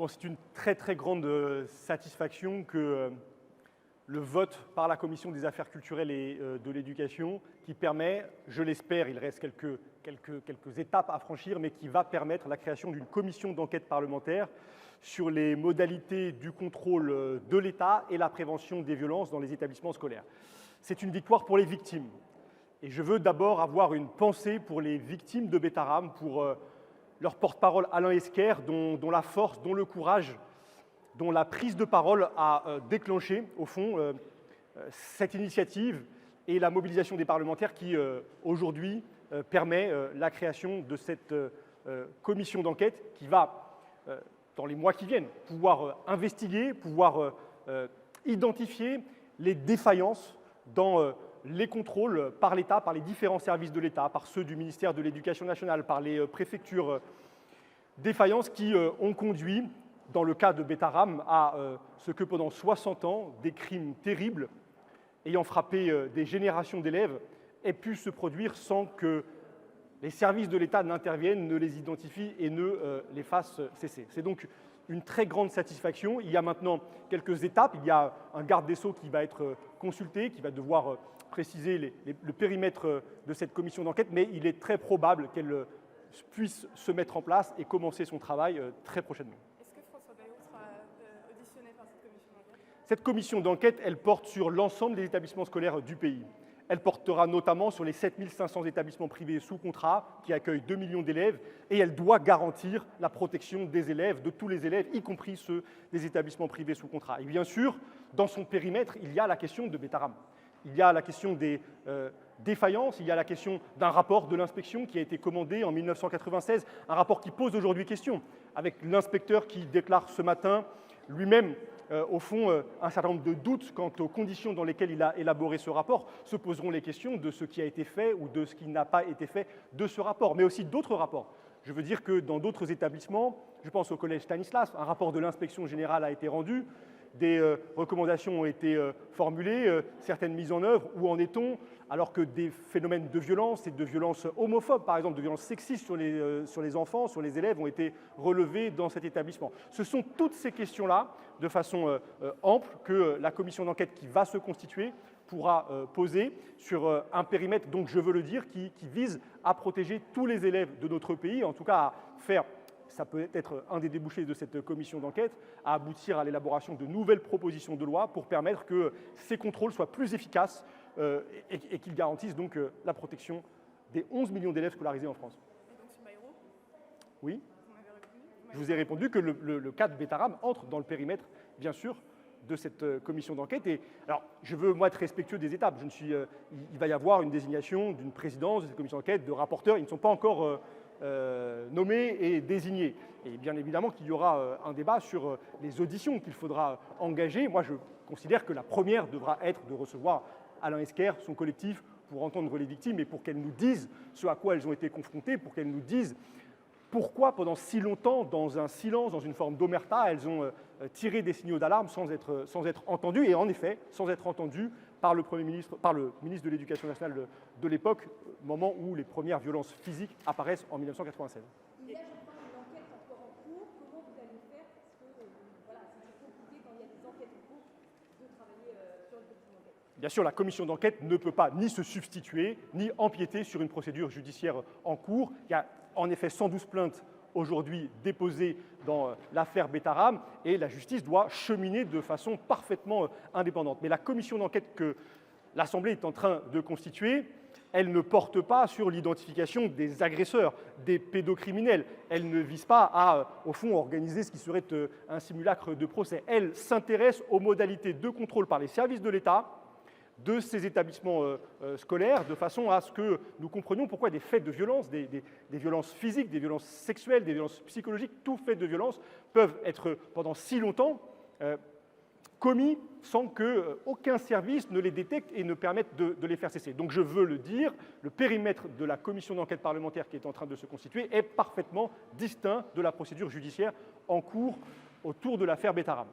Bon, c'est une très très grande satisfaction que le vote par la Commission des affaires culturelles et de l'éducation, qui permet, je l'espère, il reste quelques étapes à franchir, mais qui va permettre la création d'une commission d'enquête parlementaire sur les modalités du contrôle de l'État et la prévention des violences dans les établissements scolaires. C'est une victoire pour les victimes. Et je veux d'abord avoir une pensée pour les victimes de Betaram, pour leur porte-parole Alain Esquer, dont la force, dont le courage, dont la prise de parole a déclenché, au fond, cette initiative et la mobilisation des parlementaires qui, aujourd'hui, permet la création de cette commission d'enquête qui va, dans les mois qui viennent, pouvoir investiguer, pouvoir identifier les défaillances dans les contrôles par l'État, par les différents services de l'État, par ceux du ministère de l'Éducation nationale, par les préfectures, défaillances qui ont conduit, dans le cas de Betaram, à ce que pendant 60 ans, des crimes terribles ayant frappé des générations d'élèves aient pu se produire sans que les services de l'État n'interviennent, ne les identifient et ne les fassent cesser. C'est donc une très grande satisfaction. Il y a maintenant quelques étapes. Il y a un garde des Sceaux qui va être consulté, qui va devoir préciser le périmètre de cette commission d'enquête, mais il est très probable qu'elle puisse se mettre en place et commencer son travail très prochainement. Est-ce que François Bayrou sera auditionné par cette commission d'enquête ? Cette commission d'enquête, elle porte sur l'ensemble des établissements scolaires du pays. Elle portera notamment sur les 7 500 établissements privés sous contrat qui accueillent 2 millions d'élèves et elle doit garantir la protection des élèves, de tous les élèves, y compris ceux des établissements privés sous contrat. Et bien sûr, dans son périmètre, il y a la question de Betaram. Il y a la question des défaillances, il y a la question d'un rapport de l'inspection qui a été commandé en 1996, un rapport qui pose aujourd'hui question, avec l'inspecteur qui déclare ce matin lui-même au fond, un certain nombre de doutes quant aux conditions dans lesquelles il a élaboré ce rapport. Se poseront les questions de ce qui a été fait ou de ce qui n'a pas été fait de ce rapport, mais aussi d'autres rapports. Je veux dire que dans d'autres établissements, je pense au collège Stanislas, un rapport de l'inspection générale a été rendu, des recommandations ont été formulées, certaines mises en œuvre. Où en est-on? Alors que des phénomènes de violence et de violence homophobes, par exemple, de violence sexiste sur les enfants, sur les élèves, ont été relevés dans cet établissement. Ce sont toutes ces questions-là, de façon ample, que la commission d'enquête qui va se constituer pourra poser sur un périmètre, donc je veux le dire, qui vise à protéger tous les élèves de notre pays, en tout cas à faire, ça peut être un des débouchés de cette commission d'enquête, à aboutir à l'élaboration de nouvelles propositions de loi pour permettre que ces contrôles soient plus efficaces et qu'ils garantissent donc la protection des 11 millions d'élèves scolarisés en France. Et donc sur Bayrou ? Oui. Vous m'avez répondu ? Je vous ai répondu que le cas de Betaram entre dans le périmètre, bien sûr, de cette commission d'enquête. Et alors, je veux, moi, être respectueux des étapes. Il va y avoir une désignation d'une présidence de cette commission d'enquête, de rapporteurs. Ils ne sont pas encore nommés et désignés. Et bien évidemment qu'il y aura un débat sur les auditions qu'il faudra engager. Moi, je considère que la première devra être de recevoir Alain Esquer, son collectif, pour entendre les victimes et pour qu'elles nous disent ce à quoi elles ont été confrontées, pour qu'elles nous disent pourquoi, pendant si longtemps, dans un silence, dans une forme d'omerta, elles ont tiré des signaux d'alarme sans être entendues, et en effet, sans être entendues par le ministre de l'Éducation nationale de l'époque, moment où les premières violences physiques apparaissent en 1996. Il y a, je crois, une enquête encore en cours. Comment vous allez faire? Parce que voilà, c'est compliqué quand il y a des enquêtes en cours de travailler sur une commission d'enquête. Bien sûr, la commission d'enquête ne peut pas ni se substituer, ni empiéter sur une procédure judiciaire en cours. Il y a en effet 112 plaintes aujourd'hui déposées dans l'affaire Betaram et la justice doit cheminer de façon parfaitement indépendante. Mais la commission d'enquête que l'Assemblée est en train de constituer, elle ne porte pas sur l'identification des agresseurs, des pédocriminels. Elle ne vise pas à, au fond, organiser ce qui serait un simulacre de procès. Elle s'intéresse aux modalités de contrôle par les services de l'État de ces établissements scolaires, de façon à ce que nous comprenions pourquoi des faits de violence, des violences physiques, des violences sexuelles, des violences psychologiques, tous faits de violence peuvent être pendant si longtemps commis sans qu'aucun service ne les détecte et ne permette de les faire cesser. Donc je veux le dire, le périmètre de la commission d'enquête parlementaire qui est en train de se constituer est parfaitement distinct de la procédure judiciaire en cours autour de l'affaire Betaram.